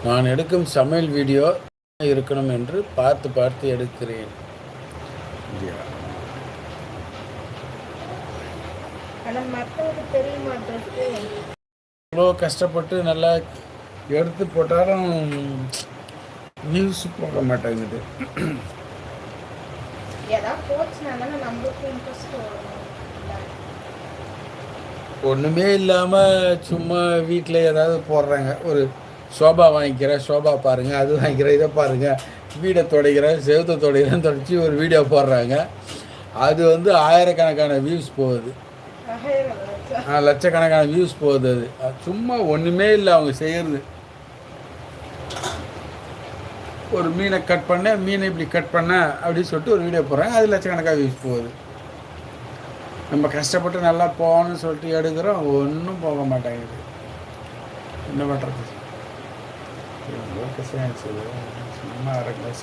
நான் எடுக்கும் சமையல் வீடியோ இருக்கணும் என்று பார்த்து பார்த்து எடுக்கிறேன். இவ்வளோ கஷ்டப்பட்டு நல்லா எடுத்து போட்டாலும் வியூஸ் போக மாட்டேங்குது. ஒன்றுமே இல்லாமல் சும்மா வீட்டில் ஏதாவது போடுறாங்க. ஒரு சோபா வாங்கிக்கிறேன், சோபா பாருங்கள், அது வாங்கிக்கிறேன், இதை பாருங்கள், வீடை துடைக்கிறேன், செவத்தை துடைக்கிறேன்னு தொடச்சி ஒரு வீடியோ போடுறாங்க. அது வந்து ஆயிரக்கணக்கான வியூஸ் போகுது, லட்சக்கணக்கான வியூஸ் போகுது. அது சும்மா ஒன்றுமே இல்லை அவங்க செய்கிறது. ஒரு மீனை கட் பண்ண, மீனை இப்படி கட் பண்ண அப்படின்னு சொல்லிட்டு ஒரு வீடியோ போடுறாங்க, அது லட்சக்கணக்காக வியூஸ் போகுது. நம்ம கஷ்டப்பட்டு நல்லா போகணும்னு சொல்லிட்டு எடுக்கிறோம், ஒன்றும் போக மாட்டேங்குது. என்ன பண்ணுறது? சும்மா அரை கிளாஸ்